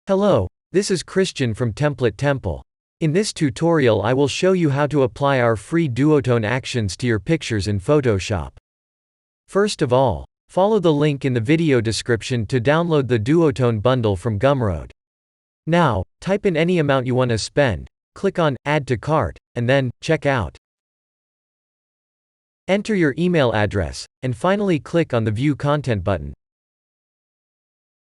Hello, this is Christian from Template Temple. In this tutorial I will show you how to apply our free duotone actions to your pictures in Photoshop. First of all, follow the link in the video description to download the Duotone bundle from Gumroad. Now, type in any amount you want to spend, click on Add to Cart, and then Check Out. Enter your email address, and finally click on the View Content button.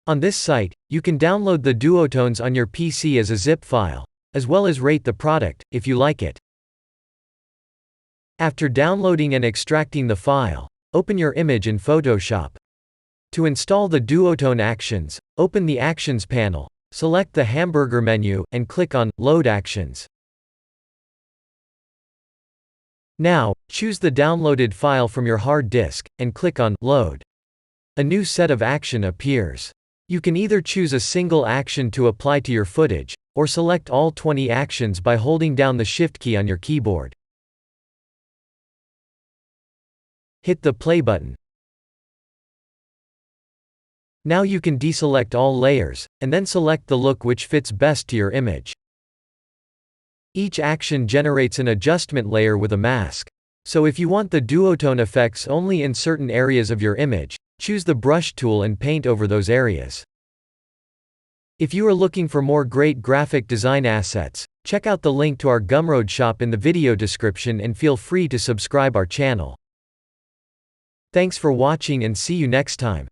On this site, you can download the duotones on your PC as a zip file, as well as rate the product, if you like it. After downloading and extracting the file, open your image in Photoshop. To install the duotone actions, open the Actions panel, select the hamburger menu, and click on Load Actions. Now, choose the downloaded file from your hard disk, and click on Load. A new set of action appears. You can either choose a single action to apply to your footage, or select all 20 actions by holding down the Shift key on your keyboard. Hit the play button. Now you can deselect all layers, and then select the look which fits best to your image. Each action generates an adjustment layer with a mask. So if you want the duotone effects only in certain areas of your image, choose the brush tool and paint over those areas. If you are looking for more great graphic design assets, check out the link to our Gumroad shop in the video description and feel free to subscribe our channel. Thanks for watching and see you next time.